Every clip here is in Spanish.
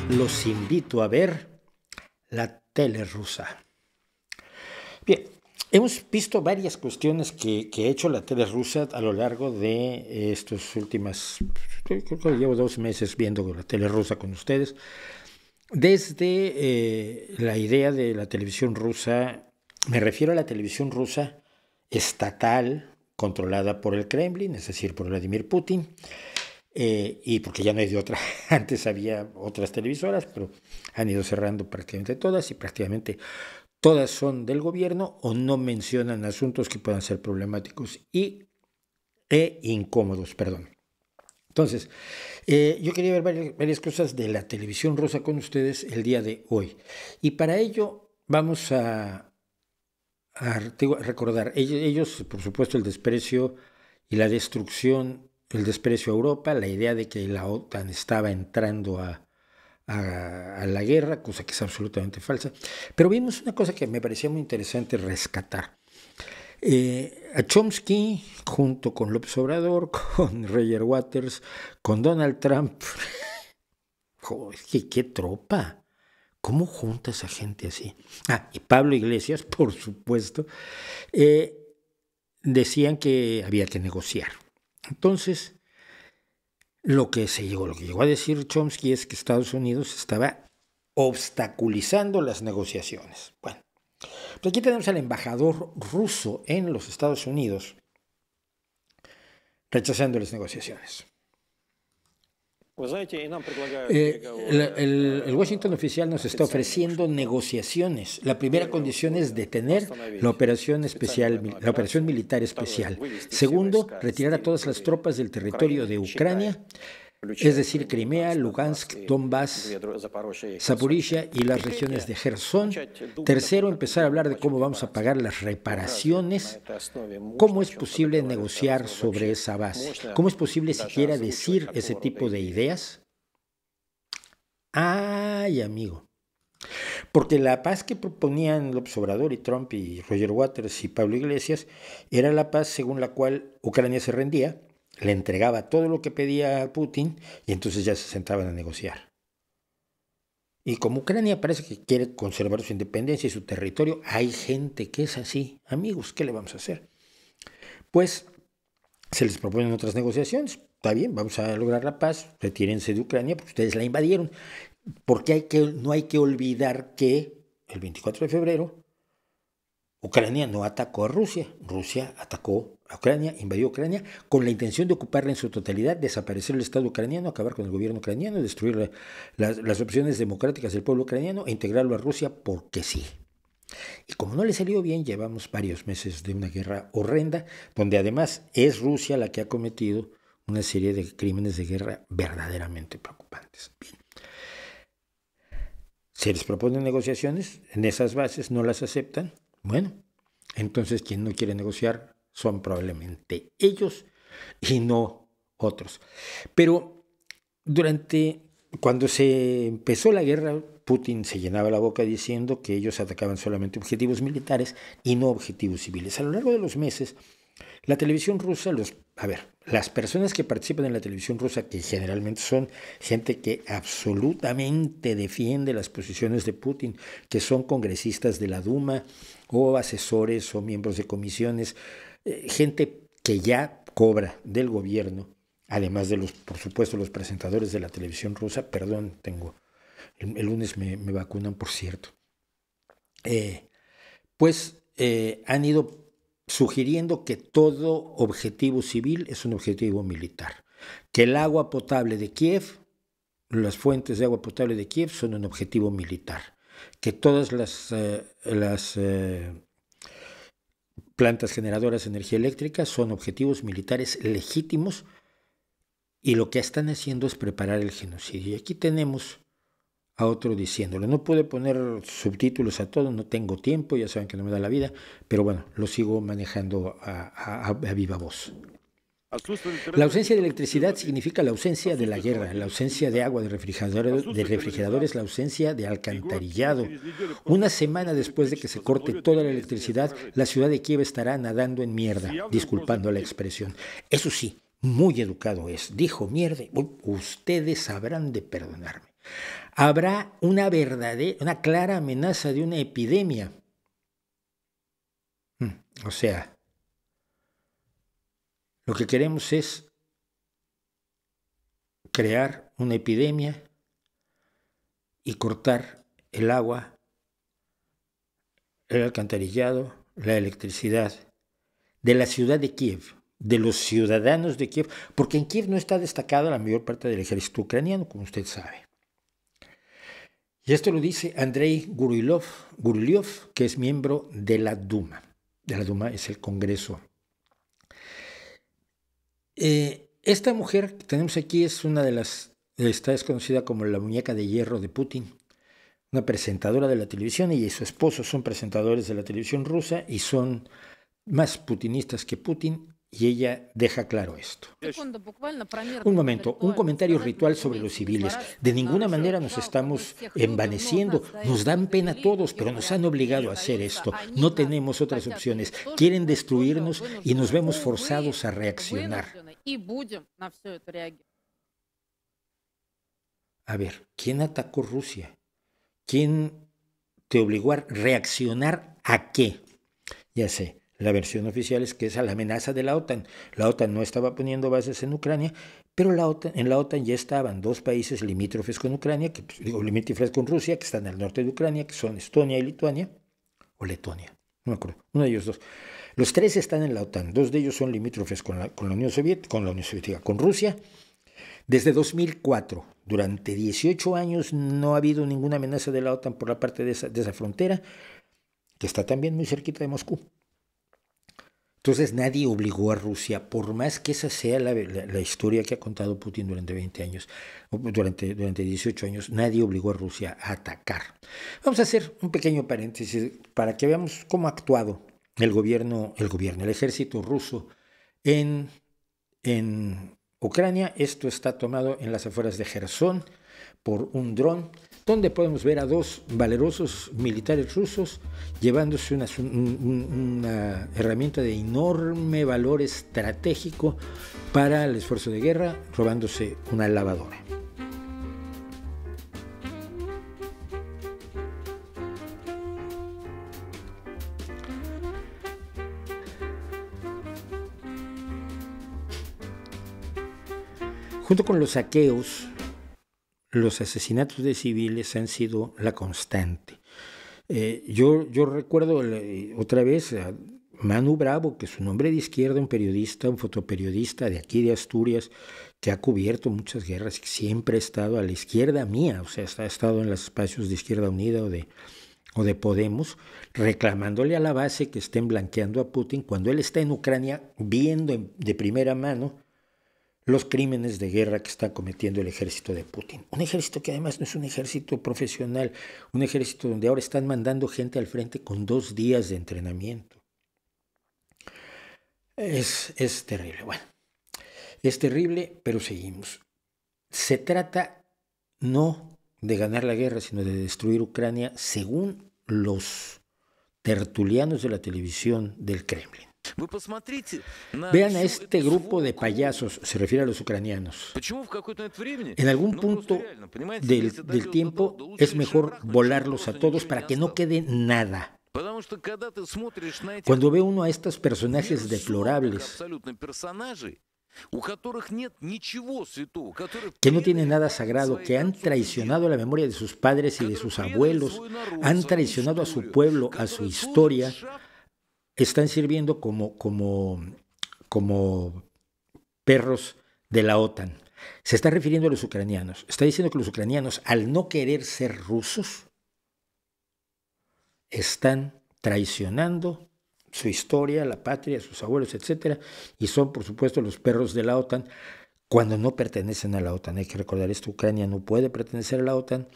los invito a ver la tele rusa. Bien, hemos visto varias cuestiones que ha hecho la tele rusa a lo largo de estos últimos, creo que llevo 2 meses viendo la tele rusa con ustedes. Desde la idea de la televisión rusa, me refiero a la televisión rusa estatal, controlada por el Kremlin, es decir, por Vladimir Putin, y porque ya no hay de otra. Antes había otras televisoras, pero han ido cerrando prácticamente todas y prácticamente todas son del gobierno o no mencionan asuntos que puedan ser problemáticos e incómodos, perdón. Entonces, yo quería ver varias cosas de la televisión rusa con ustedes el día de hoy. Y para ello vamos a recordar, ellos, por supuesto, el desprecio y la destrucción, el desprecio a Europa, la idea de que la OTAN estaba entrando a la guerra, cosa que es absolutamente falsa. Pero vimos una cosa que me parecía muy interesante rescatar. A Chomsky, junto con López Obrador, con Roger Waters, con Donald Trump. Joder, qué tropa. ¿Cómo juntas a gente así? Y Pablo Iglesias, por supuesto, decían que había que negociar. Entonces, lo que llegó a decir Chomsky es que Estados Unidos estaba obstaculizando las negociaciones. Bueno, pues aquí tenemos al embajador ruso en los Estados Unidos rechazando las negociaciones. El Washington oficial nos está ofreciendo negociaciones. La primera condición es detener la operación militar especial. Segundo, retirar a todas las tropas del territorio de Ucrania, es decir, Crimea, Lugansk, Donbass, Zaporizhia y las regiones de Gerson. Tercero, empezar a hablar de cómo vamos a pagar las reparaciones. ¿Cómo es posible negociar sobre esa base? ¿Cómo es posible siquiera decir ese tipo de ideas? ¡Ay, amigo! Porque la paz que proponían López Obrador y Trump y Roger Waters y Pablo Iglesias era la paz según la cual Ucrania se rendía, le entregaba todo lo que pedía a Putin y entonces ya se sentaban a negociar. Y como Ucrania parece que quiere conservar su independencia y su territorio, hay gente que es así. Amigos, ¿qué le vamos a hacer? Pues se les proponen otras negociaciones. Está bien, vamos a lograr la paz, retírense de Ucrania porque ustedes la invadieron. Porque no hay que olvidar que el 24 de febrero Ucrania no atacó a Rusia. Rusia atacó a Ucrania, invadió Ucrania con la intención de ocuparla en su totalidad, desaparecer el Estado ucraniano, acabar con el gobierno ucraniano, destruir las opciones democráticas del pueblo ucraniano e integrarlo a Rusia porque sí. Y como no le salió bien, llevamos varios meses de una guerra horrenda, donde además es Rusia la que ha cometido una serie de crímenes de guerra verdaderamente preocupantes. Bien. Se les proponen negociaciones, en esas bases no las aceptan. Bueno, entonces quien no quiere negociar son probablemente ellos y no otros. Pero cuando se empezó la guerra, Putin se llenaba la boca diciendo que ellos atacaban solamente objetivos militares y no objetivos civiles. A lo largo de los meses, la televisión rusa, las personas que participan en la televisión rusa, que generalmente son gente que absolutamente defiende las posiciones de Putin, que son congresistas de la Duma o asesores o miembros de comisiones, gente que ya cobra del gobierno, además de por supuesto, los presentadores de la televisión rusa. Perdón, el lunes me vacunan, por cierto. Han ido sugiriendo que todo objetivo civil es un objetivo militar, que el agua potable de Kiev, las fuentes de agua potable de Kiev son un objetivo militar, que todas las plantas generadoras de energía eléctrica son objetivos militares legítimos y lo que están haciendo es preparar el genocidio. Y aquí tenemos a otro diciéndolo. No pude poner subtítulos a todo, no tengo tiempo, ya saben que no me da la vida, pero bueno, lo sigo manejando a viva voz. La ausencia de electricidad significa la ausencia de la guerra, la ausencia de agua, de refrigeradores, la ausencia de alcantarillado. Una semana después de que se corte toda la electricidad, la ciudad de Kiev estará nadando en mierda, disculpando la expresión. Eso sí, muy educado es. Dijo mierda, ustedes habrán de perdonarme. Habrá una clara amenaza de una epidemia. O sea, lo que queremos es crear una epidemia y cortar el agua, el alcantarillado, la electricidad de la ciudad de Kiev, de los ciudadanos de Kiev, porque en Kiev no está destacada la mayor parte del ejército ucraniano, como usted sabe. Y esto lo dice Andrei Guryliov, que es miembro de la Duma. De la Duma es el Congreso. Esta mujer que tenemos aquí es una de las, esta es conocida como la muñeca de hierro de Putin, una presentadora de la televisión. Ella y su esposo son presentadores de la televisión rusa y son más putinistas que Putin, y ella deja claro esto. Un momento, un comentario ritual sobre los civiles. De ninguna manera nos estamos envaneciendo, nos dan pena a todos, pero nos han obligado a hacer esto. No tenemos otras opciones. Quieren destruirnos y nos vemos forzados a reaccionar. A ver, ¿quién atacó Rusia? ¿Quién te obligó a reaccionar a qué? Ya sé. La versión oficial es que es a la amenaza de la OTAN. La OTAN no estaba poniendo bases en Ucrania, pero en la OTAN ya estaban dos países limítrofes con Ucrania, limítrofes con Rusia, que están al norte de Ucrania, que son Estonia y Lituania, o Letonia, no me acuerdo, uno de ellos dos. Los tres están en la OTAN, dos de ellos son limítrofes con la Unión Soviética, con Rusia. Desde 2004, durante 18 años, no ha habido ninguna amenaza de la OTAN por la parte de esa frontera, que está también muy cerquita de Moscú. Entonces nadie obligó a Rusia, por más que esa sea la historia que ha contado Putin durante 20 años, durante 18 años, nadie obligó a Rusia a atacar. Vamos a hacer un pequeño paréntesis para que veamos cómo ha actuado el ejército ruso en Ucrania. Esto está tomado en las afueras de Jersón por un dron, donde podemos ver a dos valerosos militares rusos llevándose una herramienta de enorme valor estratégico para el esfuerzo de guerra, robándose una lavadora. Junto con los saqueos, los asesinatos de civiles han sido la constante. Yo recuerdo otra vez a Manu Bravo, que es un hombre de izquierda, un periodista, un fotoperiodista de aquí de Asturias, que ha cubierto muchas guerras y que siempre ha estado a la izquierda mía, o sea, ha estado en los espacios de Izquierda Unida o de Podemos, reclamándole a la base que estén blanqueando a Putin cuando él está en Ucrania viendo de primera mano los crímenes de guerra que está cometiendo el ejército de Putin. Un ejército que además no es un ejército profesional, un ejército donde ahora están mandando gente al frente con 2 días de entrenamiento. Es terrible. Bueno, es terrible, pero seguimos. Se trata no de ganar la guerra, sino de destruir Ucrania, según los tertulianos de la televisión del Kremlin. Vean a este grupo de payasos, se refiere a los ucranianos. En algún punto del tiempo es mejor volarlos a todos para que no quede nada. Cuando ve uno a estos personajes deplorables, que no tienen nada sagrado, que han traicionado la memoria de sus padres y de sus abuelos, han traicionado a su pueblo, a su historia, están sirviendo como perros de la OTAN. Se está refiriendo a los ucranianos. Está diciendo que los ucranianos, al no querer ser rusos, están traicionando su historia, la patria, sus abuelos, etc. Y son, por supuesto, los perros de la OTAN cuando no pertenecen a la OTAN. Hay que recordar esto, Ucrania no puede pertenecer a la OTAN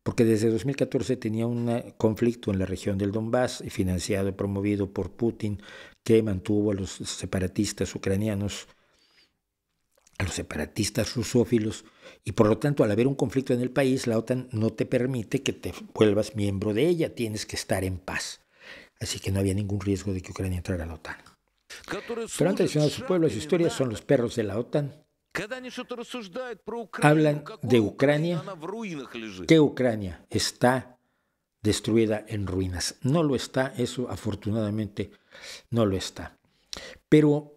porque desde 2014 tenía un conflicto en la región del Donbass, financiado y promovido por Putin, que mantuvo a los separatistas ucranianos, a los separatistas rusófilos, y por lo tanto, al haber un conflicto en el país, la OTAN no te permite que te vuelvas miembro de ella, tienes que estar en paz. Así que no había ningún riesgo de que Ucrania entrara a la OTAN. Pero han traicionado a su pueblo, a su historia, son los perros de la OTAN, Hablan de Ucrania, que Ucrania está destruida en ruinas. No lo está, eso afortunadamente no lo está. Pero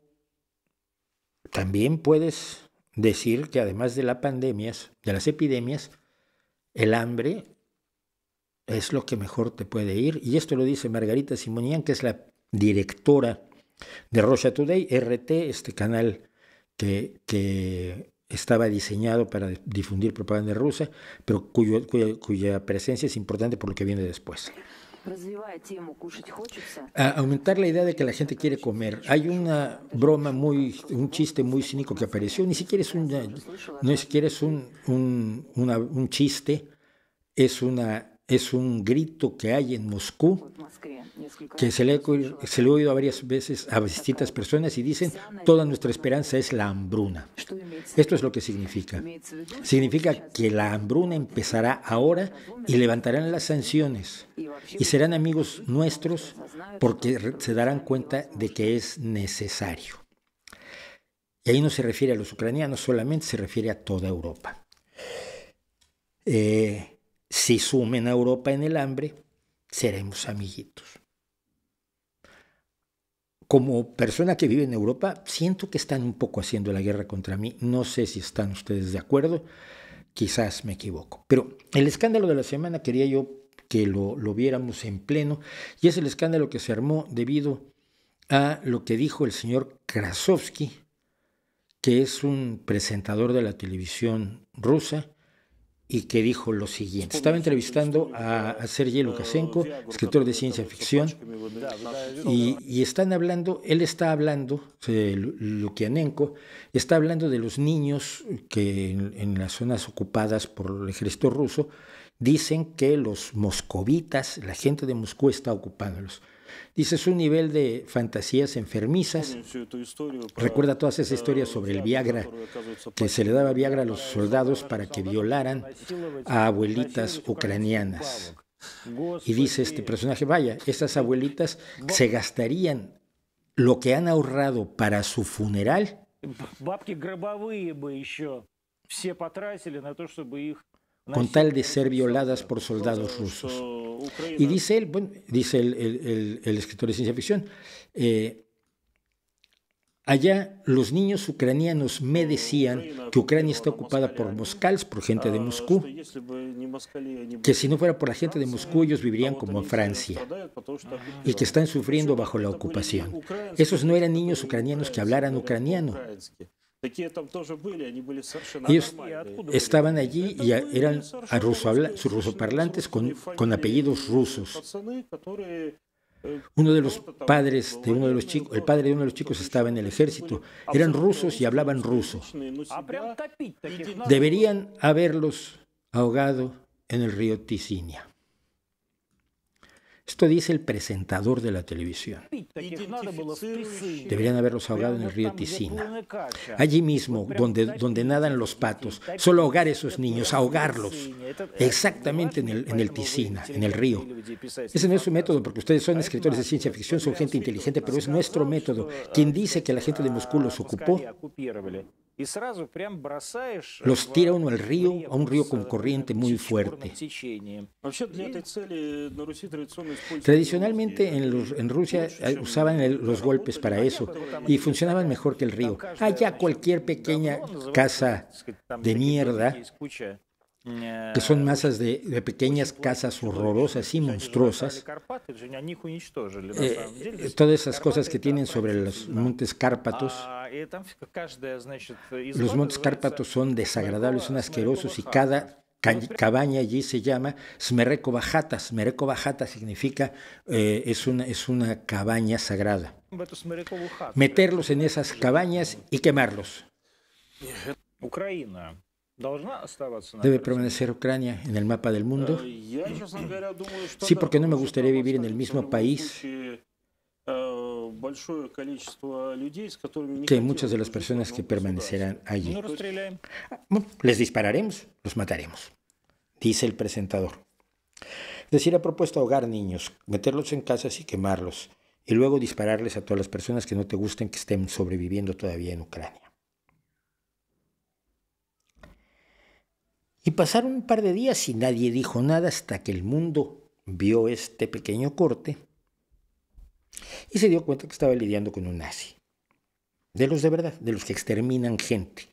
también puedes decir que además de las epidemias, el hambre es lo que mejor te puede ir. Y esto lo dice Margarita Simonian, que es la directora de Russia Today, RT, este canal que estaba diseñado para difundir propaganda rusa, pero cuya presencia es importante por lo que viene después. A aumentar la idea de que la gente quiere comer. Hay una broma un chiste muy cínico que apareció, ni siquiera es un chiste, es un grito que hay en Moscú, que se le he oído varias veces a distintas personas y dicen: toda nuestra esperanza es la hambruna. Esto es lo que significa. Significa que la hambruna empezará ahora y levantarán las sanciones y serán amigos nuestros porque se darán cuenta de que es necesario. Y ahí no se refiere a los ucranianos solamente, se refiere a toda Europa. Si sumen a Europa en el hambre, seremos amiguitos. Como persona que vive en Europa, siento que están un poco haciendo la guerra contra mí. No sé si están ustedes de acuerdo, quizás me equivoco. Pero el escándalo de la semana quería yo que lo viéramos en pleno, y es el escándalo que se armó debido a lo que dijo el señor Krasovsky, que es un presentador de la televisión rusa, y que dijo lo siguiente. Estaba entrevistando a Sergei Lukashenko, escritor de ciencia ficción, y él está hablando, Lukianenko, está hablando de los niños que en las zonas ocupadas por el ejército ruso dicen que los moscovitas, la gente de Moscú está ocupándolos. Dice, es un nivel de fantasías enfermizas. Recuerda todas esas historias sobre el Viagra, que se le daba Viagra a los soldados para que violaran a abuelitas ucranianas. Y dice este personaje, vaya, estas abuelitas se gastarían lo que han ahorrado para su funeral con tal de ser violadas por soldados rusos. Y dice él, bueno, dice el escritor de ciencia ficción, allá los niños ucranianos me decían que Ucrania está ocupada por moskals, por gente de Moscú, que si no fuera por la gente de Moscú ellos vivirían como en Francia y que están sufriendo bajo la ocupación. Esos no eran niños ucranianos que hablaran ucraniano. Ellos estaban allí y eran rusoparlantes con apellidos rusos. Uno de los padres de uno de los chicos, el padre de uno de los chicos estaba en el ejército. Eran rusos y hablaban ruso. Deberían haberlos ahogado en el río Tisinia. Esto dice el presentador de la televisión. Deberían haberlos ahogado en el río Tisina. Allí mismo, donde nadan los patos. Solo ahogar a esos niños, ahogarlos. Exactamente en el Tisina, en el río. Ese no es su método, porque ustedes son escritores de ciencia ficción, son gente inteligente, pero es nuestro método. Quien dice que la gente de Moscú los ocupó, los tira uno al río, a un río con corriente muy fuerte. Tradicionalmente en Rusia usaban los golpes para eso y funcionaban mejor que el río. Allá cualquier pequeña casa de mierda, que son masas de pequeñas casas horrorosas y monstruosas, todas esas cosas que tienen sobre los montes Cárpatos. Los montes Cárpatos son desagradables, son asquerosos y cada cabaña allí se llama Smereko Bajata. Smereko Bajata significa es una cabaña sagrada. Meterlos en esas cabañas y quemarlos. ¿Debe permanecer Ucrania en el mapa del mundo? Sí, porque no me gustaría vivir en el mismo país que muchas de las personas que permanecerán allí. Bueno, les dispararemos, los mataremos, dice el presentador. Es decir, ha propuesto ahogar niños, meterlos en casas y quemarlos, y luego dispararles a todas las personas que no te gusten que estén sobreviviendo todavía en Ucrania. Y pasaron un par de días y nadie dijo nada hasta que el mundo vio este pequeño corte y se dio cuenta que estaba lidiando con un nazi. De los de verdad, de los que exterminan gente.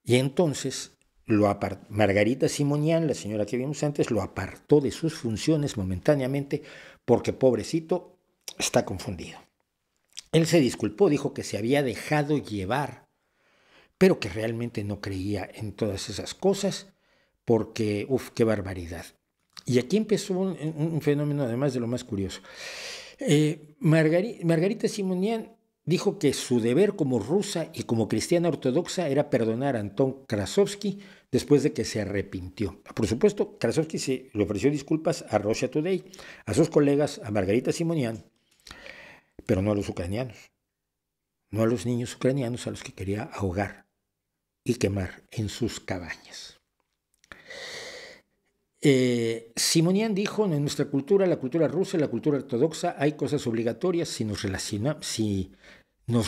Y entonces Margarita Simonian, la señora que vimos antes, lo apartó de sus funciones momentáneamente porque, pobrecito, está confundido. Él se disculpó, dijo que se había dejado llevar, pero que realmente no creía en todas esas cosas porque, qué barbaridad. Y aquí empezó un fenómeno además de lo más curioso. Margarita Simonian dijo que su deber como rusa y como cristiana ortodoxa era perdonar a Anton Krasovsky después de que se arrepintió. Por supuesto, Krasovsky le ofreció disculpas a Russia Today, a sus colegas, a Margarita Simonian, pero no a los ucranianos, no a los niños ucranianos a los que quería ahogar y quemar en sus cabañas. Simonian dijo, en nuestra cultura, la cultura rusa y la cultura ortodoxa, hay cosas obligatorias si nos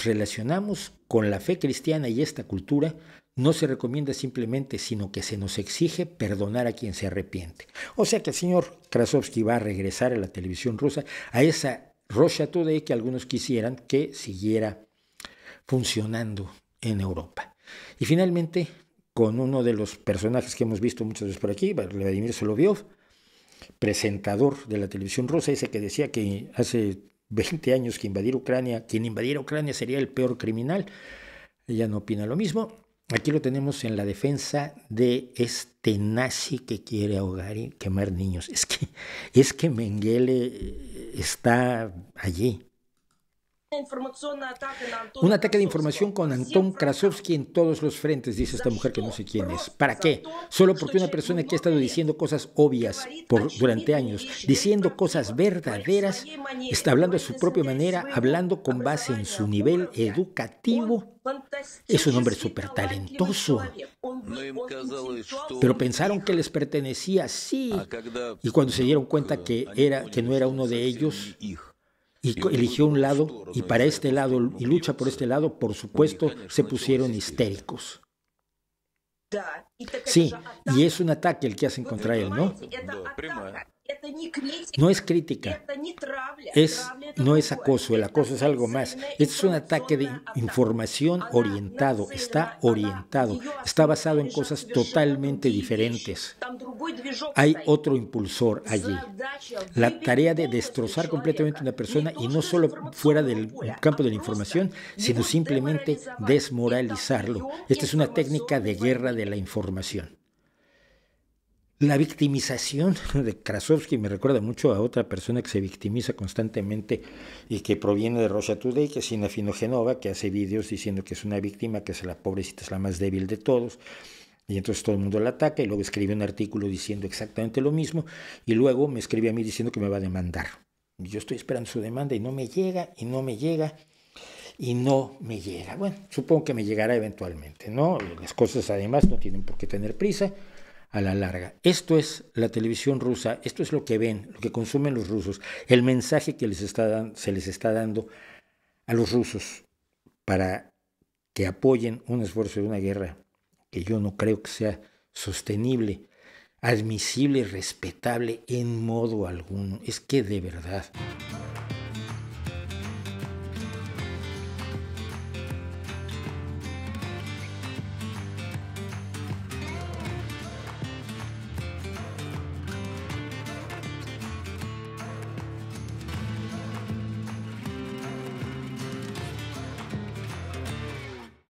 relacionamos con la fe cristiana y esta cultura, no se recomienda simplemente, sino que se nos exige perdonar a quien se arrepiente. O sea que el señor Krasovsky va a regresar a la televisión rusa, a esa Russia Today que algunos quisieran que siguiera funcionando en Europa. Y finalmente, con uno de los personajes que hemos visto muchas veces por aquí, Vladimir Solovyov, presentador de la televisión rusa, ese que decía que hace 20 años que quien invadiera Ucrania sería el peor criminal. Ella no opina lo mismo. Aquí lo tenemos en la defensa de este nazi que quiere ahogar y quemar niños. Es que Mengele está allí. Un ataque de información con Anton Krasovsky en todos los frentes, dice esta mujer que no sé quién es. ¿Para qué? Solo porque una persona que ha estado diciendo cosas obvias durante años, diciendo cosas verdaderas, está hablando a su propia manera, hablando con base en su nivel educativo. Es un hombre súper talentoso. Pero pensaron que les pertenecía, sí. Y cuando se dieron cuenta que no era uno de ellos, y eligió un lado, y para este lado, y lucha por este lado, por supuesto, se pusieron histéricos. Sí, y es un ataque el que hacen contra él, ¿no? No es crítica, no es acoso, el acoso es algo más. Es un ataque de información orientado, está basado en cosas totalmente diferentes. Hay otro impulsor allí. La tarea de destrozar completamente una persona y no solo fuera del campo de la información, sino simplemente desmoralizarlo. Esta es una técnica de guerra de la información. La victimización de Krasovsky me recuerda mucho a otra persona que se victimiza constantemente y que proviene de Russia Today, que es Sina Finogenova, que hace vídeos diciendo que es una víctima, que es la pobrecita, es la más débil de todos. Y entonces todo el mundo la ataca y luego escribe un artículo diciendo exactamente lo mismo y luego me escribe a mí diciendo que me va a demandar. Y yo estoy esperando su demanda y no me llega, y no me llega, y no me llega. Bueno, supongo que me llegará eventualmente, ¿no? Las cosas además no tienen por qué tener prisa a la larga. Esto es la televisión rusa, esto es lo que ven, lo que consumen los rusos, el mensaje que se les está dando a los rusos para que apoyen un esfuerzo de una guerra que yo no creo que sea sostenible, admisible y respetable en modo alguno. Es que de verdad...